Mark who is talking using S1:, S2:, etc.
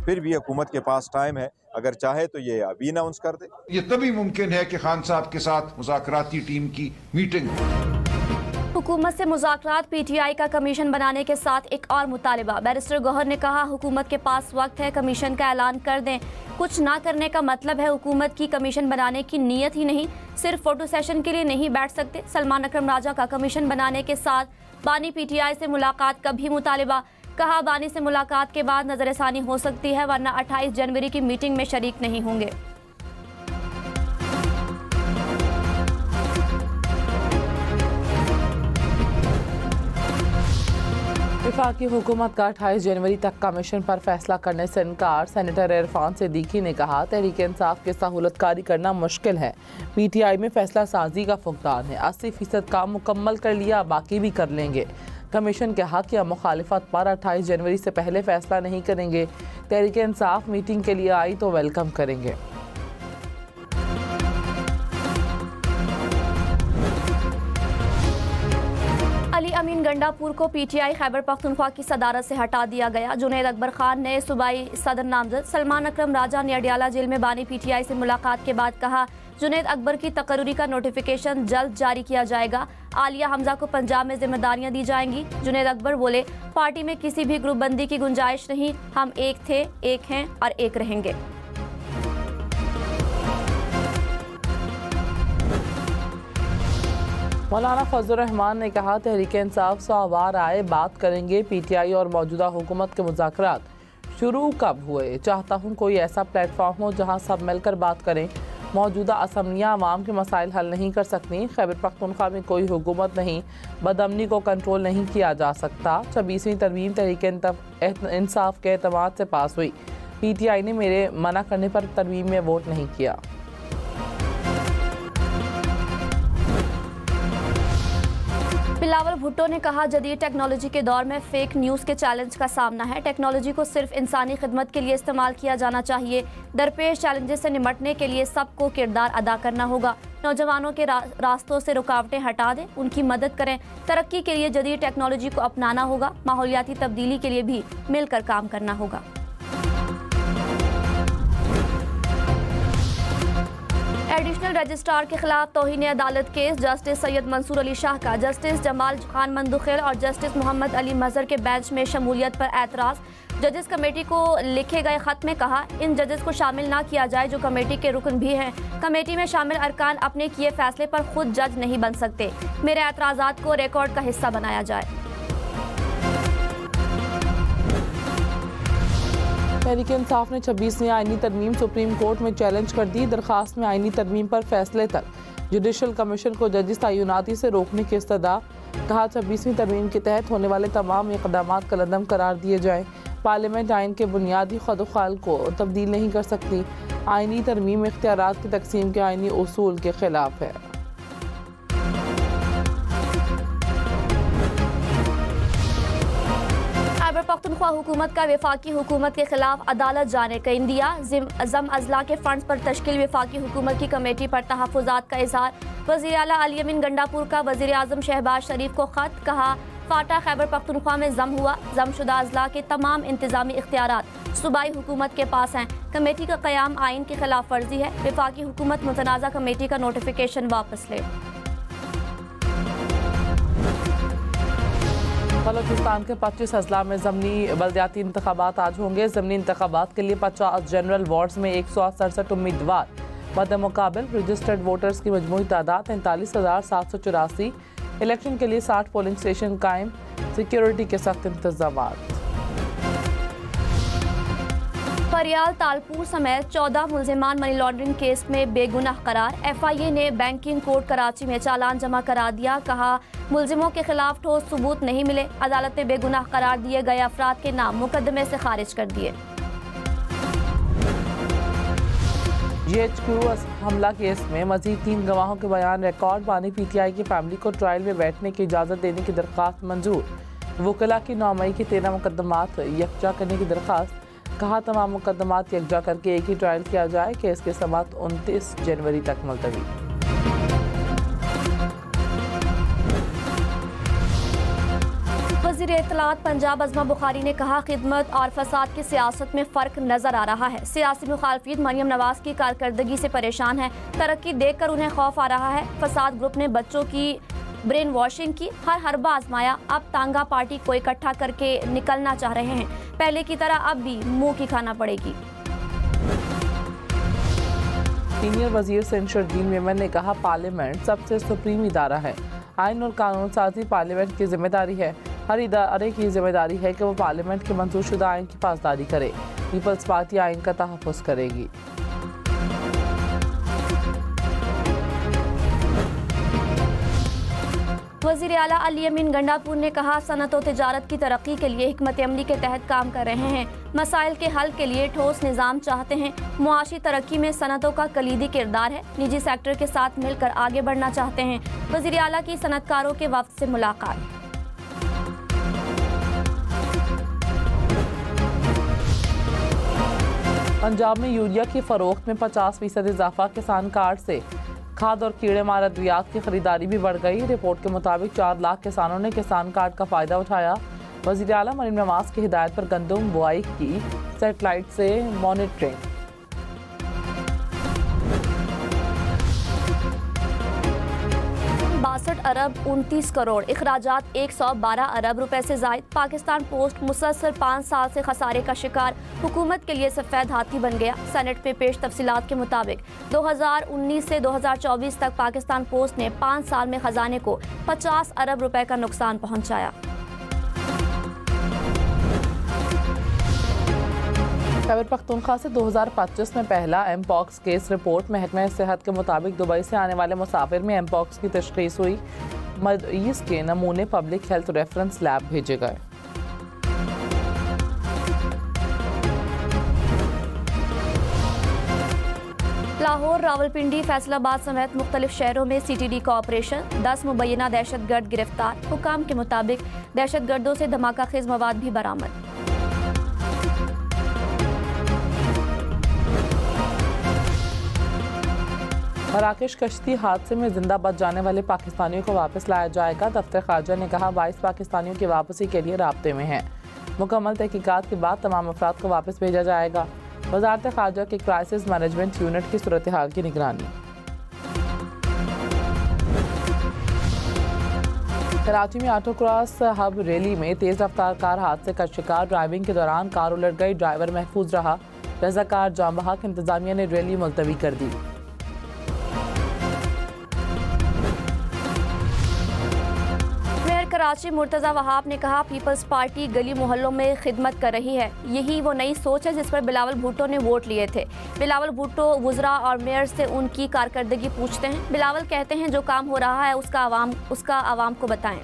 S1: फिर भी हुकूमत के पास टाइम है, अगर चाहे तो ये अभी अनाउंस कर दे।
S2: ये तभी मुमकिन है कि खान साहब के साथ मुज़ाकराती टीम की मीटिंग।
S3: हुकूमत से मुज़ाकरात, पीटीआई का कमीशन बनाने के साथ एक और मुतालिबा। बैरिस्टर गौहर ने कहा, हुकूमत के पास वक्त है, कमीशन का ऐलान कर दें। कुछ ना करने का मतलब है हुकूमत की कमीशन बनाने की नीयत ही नहीं। सिर्फ फोटो सेशन के लिए नहीं बैठ सकते। सलमान अकरम राजा का कमीशन बनाने के साथ बानी पीटीआई से मुलाकात का भी मुतालिबा। कहा, बानी से मुलाकात के बाद नजरसानी हो सकती है, वरना 28 जनवरी की मीटिंग में शरीक नहीं होंगे।
S4: वफाकी हुकूमत का 28 जनवरी तक कमीशन पर फैसला करने से इनकार। सेनेटर इरफान सिद्दीकी ने कहा, तहरीक इंसाफ की सहूलतकारी करना मुश्किल है। पीटीआई में फैसला साजी का फुकदान है। 80% काम मुकम्मल कर लिया, बाकी भी कर लेंगे। कमीशन के हक या मुखालिफत पर 28 जनवरी से पहले फैसला नहीं करेंगे। तहरीक इंसाफ मीटिंग के लिए आई तो वेलकम करेंगे।
S3: अली अमीन गंडापुर को पीटीआई खैबर पख्तूनख्वा की सदारत से हटा दिया गया। जुनैद अकबर खान ने सूबाई सदर नामजद। सलमान अकरम राजा ने अडियाला जेल में बानी पीटीआई से मुलाकात के बाद कहा, जुनैद अकबर की तकर्री का नोटिफिकेशन जल्द जारी किया जाएगा। आलिया हमजा को पंजाब में जिम्मेदारियां दी जाएंगी। जुनैद अकबर बोले, पार्टी में किसी भी ग्रुप बंदी की गुंजाइश नहीं। हम एक थे, एक हैं और एक रहेंगे।
S4: मौलाना फजल रहमान ने कहा, तहरीक इंसाफ सवार आए, बात करेंगे। पीटीआई और मौजूदा हुकूमत के मुज़ाकरात शुरू कब हुए? चाहता हूँ कोई ऐसा प्लेटफॉर्म हो जहाँ सब मिलकर बात करें। मौजूदा असम्बलियाँ अवाम के मसाइल हल नहीं कर सकती। खैबर पख्तूनख्वा में कोई हुकूमत नहीं, बदअमनी को कंट्रोल नहीं किया जा सकता। 26वीं तरमीम तहरीक इंसाफ के एतमाद से पास हुई। पीटीआई ने मेरे मना करने पर तरमीम में वोट नहीं किया।
S3: बिलावल भुट्टो ने कहा, जदीद टेक्नोलॉजी के दौर में फेक न्यूज़ के चैलेंज का सामना है। टेक्नोलॉजी को सिर्फ इंसानी खिदमत के लिए इस्तेमाल किया जाना चाहिए। दरपेश चैलेंजेस से निपटने के लिए सबको किरदार अदा करना होगा। नौजवानों के रास्तों से रुकावटें हटा दें, उनकी मदद करें। तरक्की के लिए जदीद टेक्नोलॉजी को अपनाना होगा। माहौलियाती तब्दीली के लिए भी मिलकर काम करना होगा। एडिशनल रजिस्ट्रार के खिलाफ तौहीन अदालत केस। जस्टिस सैयद मंसूर अली शाह का जस्टिस जमाल खान मंदुखेल और जस्टिस मोहम्मद अली मजहर के बेंच में शमूलियत पर एतराज़। जजेस कमेटी को लिखे गए खत में कहा, इन जजेस को शामिल ना किया जाए जो कमेटी के रुकन भी हैं। कमेटी में शामिल अरकान अपने किए फैसले पर खुद जज नहीं बन सकते। मेरे एतराज़ात को रिकॉर्ड का हिस्सा बनाया जाए।
S4: तहरीक इंसाफ ने 26वीं आईनी तरमीम सुप्रीम कोर्ट में चैलेंज कर दी। दरखास्त में आईनी तरमीम पर फैसले तक जुडिशल कमीशन को जजिस तयनाती से रोकने की इस्तदा। कहा, 26वीं तरमीम के तहत होने वाले तमाम इक़दामात कलअदम करार दिए जाएँ। पार्लियामेंट आइन के बुनियादी खुद-ख्याल को तब्दील नहीं कर सकती। आईनी तरमीम इख्तियारात की तकसीम के आईनी उसूल के खिलाफ है।
S3: पख्तूनख्वा हुकूमत का वफाकी हुकूमत के खिलाफ अदालत जाने का इंदिया। जम अजला के फंड्स पर तश्कील वफाकी हुकूमत की कमेटी पर तहफ़्फ़ुज़ात का इज़हार। वज़ीर आला अली अमीन गंडापुर का वज़ीर आज़म शहबाज शरीफ को ख़त। कहा, फाटा खैबर पख्तूनख्वा में जम हुआ। जमशुदा अजला के तमाम इंतज़ामी इख्तियारात सूबाई हुकूमत के पास हैं। कमेटी का क़याम आइन की खिलाफ वर्जी है। वफाकी हुकूमत मुतनाज़ा कमेटी का नोटिफिकेशन वापस ले।
S4: बलोचिस्तान के 25 अजला में ज़मनी बल्दियाती इंतखाबात आज होंगे। ज़मनी इंतखाबात के लिए 50 जनरल वार्ड्स में 167 उम्मीदवार। बदमुकाबिल रजिस्टर्ड वोटर्स की मजमूई तादाद 43,784। इलेक्शन के लिए 60 पोलिंग स्टेशन कायम। सिक्योरिटी के सख्त इंतजाम।
S3: फरियाल तालपुर समेत 14 मुल्जिमान मनी लॉन्ड्रिंग केस में बेगुनाह करार। FIA ने बैंकिंग कोर्ट कराची में चालान जमा करा दिया। कहा, मुल्जिमों के खिलाफ ठोस सबूत नहीं मिले। अदालत ने बेगुनाह करार दिए गए अफराद के नाम मुकदमे से खारिज कर दिए।
S4: GHQ हमला केस में मजीद 3 गवाहों के बयान रिकॉर्ड। बानी PTI की फैमिली को ट्रायल में बैठने की इजाज़त देने की दरख्वास्त मंजूर। वकला की 9 मई की 13 मुकदमात यकजा करने की दरख्वास्त। कहा, तमाम मुकदमात यकजा करके एक ही ट्रायल किया जाए। केस की समाअत 29 जनवरी तक मुलतवी।
S3: वज़ीर इत्तलात पंजाब अज़मा बुखारी ने कहा, खिदमत और फसाद की सियासत में फ़र्क नज़र आ रहा है। सियासी मुखालफिन मरियम नवाज की कारकर्दगी से परेशान है। तरक्की देखकर उन्हें खौफ आ रहा है। फसाद ग्रुप ने बच्चों की ब्रेन वॉशिंग की, हर हरबा आजमाया। अब तांगा पार्टी को इकट्ठा करके निकलना चाह रहे हैं। पहले की तरह अब भी मुंह की खाना पड़ेगी।
S4: सीनियर वजीर शमशुद्दीन मेमन ने कहा, पार्लियामेंट सबसे सुप्रीम इदारा है। आइन और कानून साजी पार्लियामेंट की जिम्मेदारी है। हर इदारे की जिम्मेदारी है कि वो पार्लियामेंट के मंजूरशुदा आइन की पासदारी करे। पीपल्स पार्टी आइन का तहफ़्फ़ुज़ करेगी।
S3: वज़ीर आला अली अमीन गंडापुर ने कहा, सनत और तिजारत की तरक्की के लिए हिकमत अमली के तहत काम कर रहे हैं। मसाइल के हल के लिए ठोस निज़ाम चाहते हैं। मुआशी तरक्की में सनतों का कलीदी किरदार है। निजी सेक्टर के साथ मिलकर आगे बढ़ना चाहते हैं। वज़ीर आला की सनतकारों के वफ्द से मुलाकात।
S4: पंजाब में यूरिया की फरोख्त में 50% इजाफा। किसान कार्ड से खाद और कीड़े मार अद्वियात की खरीदारी भी बढ़ गई। रिपोर्ट के मुताबिक 4 लाख किसानों ने किसान कार्ड का फ़ायदा उठाया। वज़ीर आला मरियम नवाज की हिदायत पर गंदम बुआई की सेटेलाइट से मॉनिटरिंग।
S3: 62 अरब 29 करोड़, इखराजात 112 अरब रुपए से जायद। पाकिस्तान पोस्ट मुसलसल 5 साल से खसारे का शिकार, हुकूमत के लिए सफ़ेद हाथी बन गया। सेनेट पे पेश तफसीलात के मुताबिक 2019 से 2024 तक पाकिस्तान पोस्ट ने 5 साल में खजाने को 50 अरब रुपए का नुकसान पहुंचाया।
S4: खैबर पख्तूनख्वा से 2025 में पहला एमपॉक्स केस रिपोर्ट। महकमा सेहत के मुताबिक दुबई से आने वाले मुसाफिर में एमपॉक्स की तशखीस हुई। मरीज के नमूने पब्लिक हेल्थ रेफरेंस लैब भेजे गए।
S3: लाहौर, रावलपिंडी, फैसलाबाद समेत मुख्तलिफ शहरों में CTD का ऑपरेशन। 10 मुबैना दहशतगर्द गिरफ्तार। हुकाम के मुताबिक दहशतगर्दों से धमाका खेज मवाद भी बरामद।
S4: मराकश कश्ती हादसे में जिंदा बच जाने वाले पाकिस्तानियों को वापस लाया जाएगा। दफ्तर खारजा ने कहा, 22 पाकिस्तानियों की वापसी के लिए राब्ते में हैं। मुकम्मल तहकीकात के बाद तमाम अफराद को वापस भेजा जाएगा। वज़ारत खारजा के क्राइसिस मैनेजमेंट यूनिट की सूरत हाल की निगरानी। कराची में ऑटो क्रॉस हब रैली में तेज रफ्तार कार हादसे का शिकार। ड्राइविंग के दौरान कार उलट गई, ड्राइवर महफूज रहा। रज़ाकार जाम बहक इंतजामिया ने रैली मुलतवी कर दी।
S3: कराची मुर्तज़ा वहाब ने कहा, पीपल्स पार्टी गली मोहल्लों में खिदमत कर रही है। यही वो नई सोच है जिस पर बिलावल भुट्टो ने वोट लिए थे। बिलावल भुट्टो वुज़रा और मेयर से उनकी कारकर्दगी पूछते हैं। बिलावल कहते हैं, जो काम हो रहा है उसका आवाम को बताएं।